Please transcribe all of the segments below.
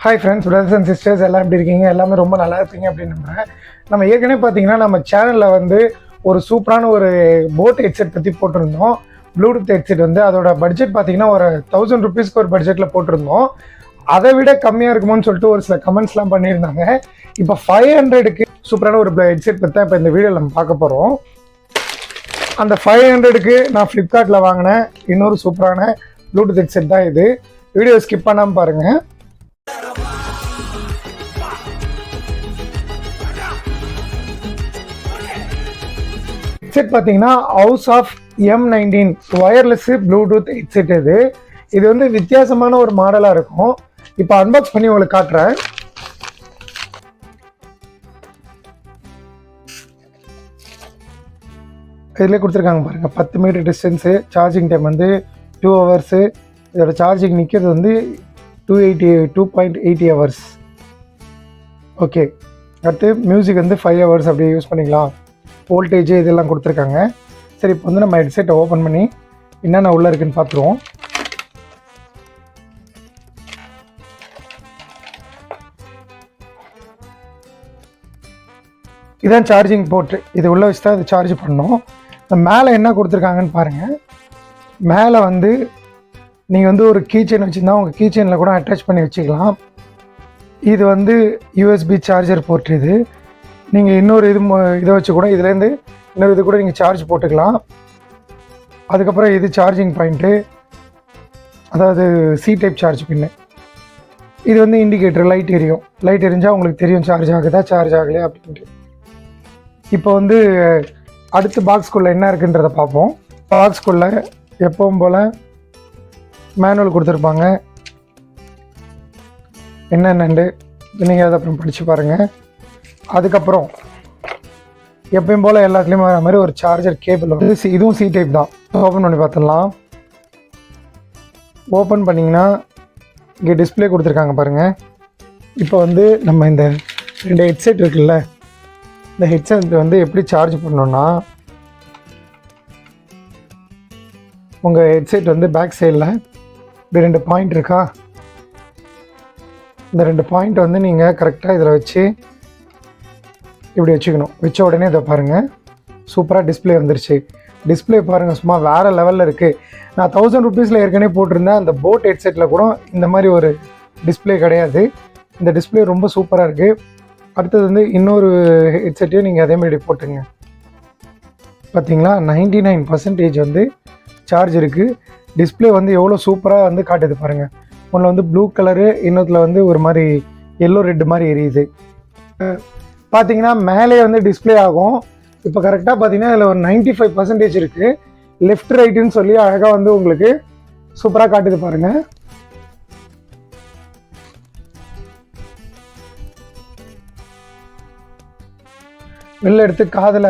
Hi friends, brothers and sisters எல்லாம் எப்படி இருக்கீங்க? எல்லாமே ரொம்ப நல்லா இருப்பீங்க அப்படின்னு நம்புகிறேன். நம்ம ஏற்கனவே பார்த்தீங்கன்னா நம்ம சேனலில் வந்து ஒரு சூப்பரான ஒரு போட் ஹெட்செட் பற்றி போட்டிருந்தோம். ப்ளூடூத் ஹெட்செட் வந்து அதோட பட்ஜெட் பார்த்தீங்கன்னா ஒரு 1000 ருபீஸ்க்கு ஒரு பட்ஜெட்டில் போட்டிருந்தோம். அதை விட கம்மியாக இருக்குமோன்னு சொல்லிட்டு ஒரு சில கமெண்ட்ஸ்லாம் பண்ணியிருந்தாங்க. இப்போ 500க்கு சூப்பரான ஒரு ஹெட்செட் பற்றி தான் இப்போ இந்த வீடியோவில் நம்ம பார்க்க போகிறோம். அந்த 500க்கு நான் ஃப்ளிப்கார்ட்டில் வாங்கினேன் இன்னொரு சூப்பரான ப்ளூடூத் ஹெட்செட் தான் இது. வீடியோ ஸ்கிப் பண்ணாமல் பாருங்கள். ஹெட்செட் பார்த்தீங்கன்னா house of M19 wireless Bluetooth headset. இது வந்து வித்தியாசமான ஒரு மாடலாக இருக்கும். இப்போ அன்பாக்ஸ் பண்ணி உங்களுக்கு காட்டுறேன். இதில் கொடுத்துருக்காங்க பாருங்கள், 10 மீட்டர் டிஸ்டன்ஸு, சார்ஜிங் டைம் வந்து 2 ஹவர்ஸு. இதோட சார்ஜிங் நிற்கிறது வந்து 2.80 ஹவர்ஸ். ஓகே, அடுத்து மியூசிக் வந்து 5 ஹவர்ஸ் அப்படி யூஸ் பண்ணிக்கலாம். வோல்டேஜ் இதெல்லாம் கொடுத்துருக்காங்க. சரி, இப்போ வந்து நம்ம ஹெட்செட்டை ஓப்பன் பண்ணி என்னென்ன உள்ளே இருக்குன்னு பார்த்துருவோம். இதான் சார்ஜிங் போர்ட்டு. இது உள்ளே வச்சு தான் இது சார்ஜ் பண்ணணும். இந்த மேலே என்ன கொடுத்துருக்காங்கன்னு பாருங்கள். மேலே வந்து நீங்கள் வந்து ஒரு கீச்செயின் வச்சுருந்தா உங்கள் கீச்செயினில் கூட அட்டாச் பண்ணி வச்சுக்கலாம். இது வந்து USB சார்ஜர் போர்ட். இது நீங்கள் இன்னொரு இதை வச்சு கூட இதுலேருந்து இன்னொரு இது கூட நீங்கள் சார்ஜ் போட்டுக்கலாம். அதுக்கப்புறம் இது சார்ஜிங் பாயிண்ட்டு, அதாவது C டைப் சார்ஜ் பின்னு. இது வந்து இண்டிகேட்டர், லைட் எரியும். லைட் எரிஞ்சால் உங்களுக்கு தெரியும் சார்ஜ் ஆகுதா சார்ஜ் ஆகலையா அப்படின்ட்டு. இப்போ வந்து அடுத்த பாக்ஸ்குள்ளே என்ன இருக்குன்றதை பார்ப்போம். பாக்ஸ்குள்ளே எப்பவும் போல் மேனுவல் கொடுத்துருப்பாங்க, என்னென்னு நீங்கள் அதை அப்புறம் படித்து பாருங்கள். அதுக்கப்புறம் எப்பயும் போல் எல்லாத்துலேயும் வர மாதிரி ஒரு சார்ஜர் கேபிள் வந்து இதுவும் C டைப் தான். ஓப்பன் பண்ணி பார்த்துடலாம். ஓப்பன் பண்ணிங்கன்னா இங்கே டிஸ்பிளே கொடுத்துருக்காங்க பாருங்கள். இப்போ வந்து நம்ம இந்த 2 ஹெட்செட் இருக்குல்ல, இந்த ஹெட்செட் வந்து எப்படி சார்ஜ் பண்ணோன்னா, உங்கள் ஹெட்செட் வந்து பேக் சைடில் இப்படி 2 பாயிண்ட் இருக்கா, இந்த 2 பாயிண்ட் வந்து நீங்கள் கரெக்டாக இதில் வச்சு இப்படி வச்சுக்கணும். வச்ச உடனே இதை பாருங்கள், சூப்பராக டிஸ்பிளே வந்துருச்சு. டிஸ்பிளே பாருங்கள், சும்மா வேறு லெவலில் இருக்குது. நான் 1000 ருபீஸில் ஏற்கனவே போட்டிருந்தேன். அந்த போட் ஹெட்செட்டில் கூட இந்த மாதிரி ஒரு டிஸ்பிளே கிடையாது. இந்த டிஸ்பிளே ரொம்ப சூப்பராக இருக்குது. அடுத்தது வந்து இன்னொரு ஹெட்செட்டையும் நீங்கள் அதேமாதிரி போட்டுங்க. பார்த்தீங்களா, 99% வந்து சார்ஜ் இருக்குது. டிஸ்பிளே வந்து எவ்வளோ சூப்பராக வந்து காட்டுது பாருங்கள். ஒன்றில் வந்து ப்ளூ கலரு, இன்னொருத்தில் வந்து ஒரு மாதிரி எல்லோ ரெட் மாதிரி எரியுது. பார்த்தீங்கன்னா மேலே வந்து டிஸ்பிளே ஆகும். இப்போ கரெக்டாக பார்த்தீங்கன்னா இதில் ஒரு 95% இருக்குது. லெஃப்ட் ரைட்டுன்னு சொல்லி அழகாக வந்து உங்களுக்கு சூப்பராக காட்டுது பாருங்கள். வெளில எடுத்து காதில்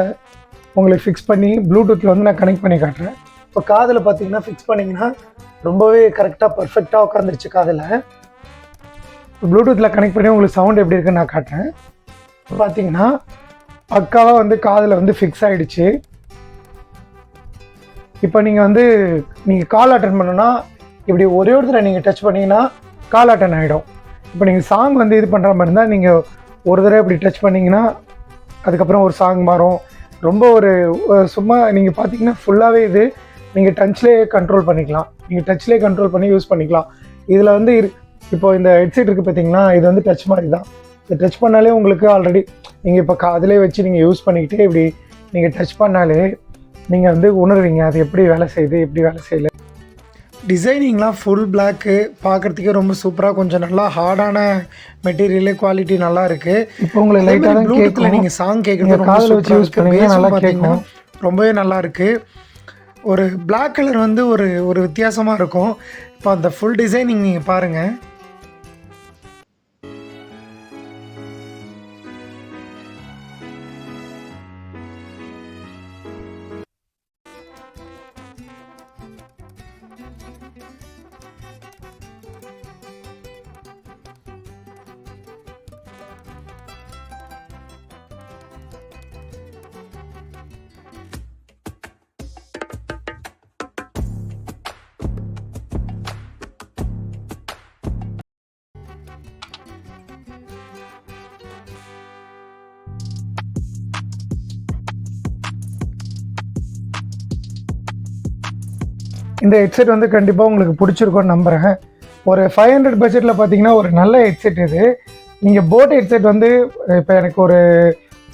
உங்களுக்கு ஃபிக்ஸ் பண்ணி ப்ளூடூத்தில் வந்து நான் கனெக்ட் பண்ணி காட்டுறேன். இப்போ காதில் பார்த்தீங்கன்னா ஃபிக்ஸ் பண்ணிங்கன்னா ரொம்பவே கரெக்டாக பர்ஃபெக்டாக உட்காந்துருச்சு காதில். இப்போ ப்ளூடூத்தில் கனெக்ட் பண்ணி உங்களுக்கு சவுண்ட் எப்படி இருக்குன்னு நான் காட்டுறேன். பார்த்தீங்கன்னா பக்காவாக வந்து காதில் வந்து ஃபிக்ஸ் ஆகிடுச்சு. இப்போ நீங்கள் கால் அட்டன் பண்ணணுன்னா இப்படி ஒரே ஒருத்தரை நீங்கள் டச் பண்ணிங்கன்னா கால் அட்டன் ஆகிடும். இப்போ நீங்கள் சாங் வந்து இது பண்ணுற மாதிரி இருந்தால் நீங்கள் ஒரு தடவை இப்படி டச் பண்ணிங்கன்னா அதுக்கப்புறம் ஒரு சாங் மாறும். ரொம்ப ஒரு சும்மா நீங்கள் பார்த்தீங்கன்னா ஃபுல்லாகவே இது நீங்கள் டச்லேயே கண்ட்ரோல் பண்ணிக்கலாம். நீங்கள் டச்லேயே கண்ட்ரோல் பண்ணி யூஸ் பண்ணிக்கலாம். இதில் வந்து இப்போ இந்த ஹெட்செட் இருக்குது பார்த்தீங்கன்னா, இது வந்து டச் மாதிரி தான். இது டச் பண்ணாலே உங்களுக்கு ஆல்ரெடி நீங்கள் இப்போ காதிலே வச்சு நீங்கள் யூஸ் பண்ணிக்கிட்டு இப்படி நீங்கள் டச் பண்ணாலே நீங்கள் வந்து உணர்வீங்க அது எப்படி வேலை செய்யுது, எப்படி வேலை செய்யலை. டிசைனிங்லாம் ஃபுல் பிளாக்கு, பார்க்குறதுக்கே ரொம்ப சூப்பராக, கொஞ்சம் நல்லா ஹார்டான மெட்டீரியலு, குவாலிட்டி நல்லா இருக்குது. இப்போ உங்களுக்கு லைட்டாக தான் கேட்கல, நீங்கள் சாங் கேட்குறது காதில் வச்சு யூஸ் பண்ணிங்கன்னா நல்லா கேட்கும். ரொம்பவே நல்லா இருக்குது. ஒரு பிளாக் கலர் வந்து ஒரு வித்தியாசமாக இருக்கும். இப்போ அந்த ஃபுல் டிசைனிங் நீங்கள் பாருங்கள். இந்த ஹெட்செட் வந்து கண்டிப்பாக உங்களுக்கு பிடிச்சிருக்கும்னு நம்புகிறேன். ஒரு 500 பட்ஜெட்டில் பார்த்தீங்கன்னா ஒரு நல்ல ஹெட்செட் இது. நீங்கள் போட் ஹெட்செட் வந்து இப்போ எனக்கு ஒரு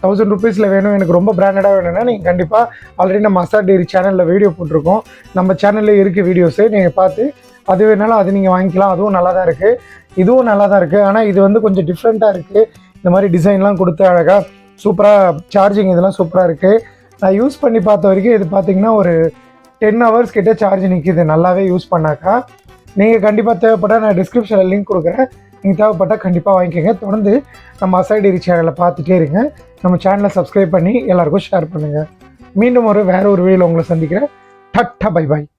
1000 ருபீஸில் வேணும், எனக்கு ரொம்ப பிராண்டடாக வேணும்னா நீங்கள் கண்டிப்பாக ஆல்ரெடி நம்ம அசாட் டெய்ரி சேனலில் வீடியோ போட்டிருக்கோம். நம்ம சேனலில் இருக்குது வீடியோஸு, நீங்கள் பார்த்து அது வேணாலும் அது நீங்கள் வாங்கிக்கலாம். அதுவும் நல்லா தான் இருக்குது, இதுவும் நல்லா தான் இருக்குது. ஆனால் இது வந்து கொஞ்சம் டிஃப்ரெண்ட்டாக இருக்குது. இந்த மாதிரி டிசைன்லாம் கொடுத்து அழகாக சூப்பராக சார்ஜிங் இதெல்லாம் சூப்பராக இருக்குது. நான் யூஸ் பண்ணி பார்த்த வரைக்கும் இது பார்த்தீங்கன்னா ஒரு 10 ஹவர்ஸ் கிட்ட சார்ஜ் நிற்கிது நல்லாவே யூஸ் பண்ணாக்கா. நீங்கள் கண்டிப்பாக தேவைப்பட்டால் நான் டிஸ்கிரிப்ஷனில் லிங்க் கொடுக்குறேன், நீங்கள் தேவைப்பட்டால் கண்டிப்பாக வாங்கிக்கோங்க. தொடர்ந்து நம்ம அசாட் டெய்ரி சேனலை பார்த்துட்டே இருங்க. நம்ம சேனலை சப்ஸ்கிரைப் பண்ணி எல்லாருக்கும் ஷேர் பண்ணுங்கள். மீண்டும் வேறு ஒரு வீடியோவில் உங்களை சந்திக்கிறேன். Ta-ta bye bye.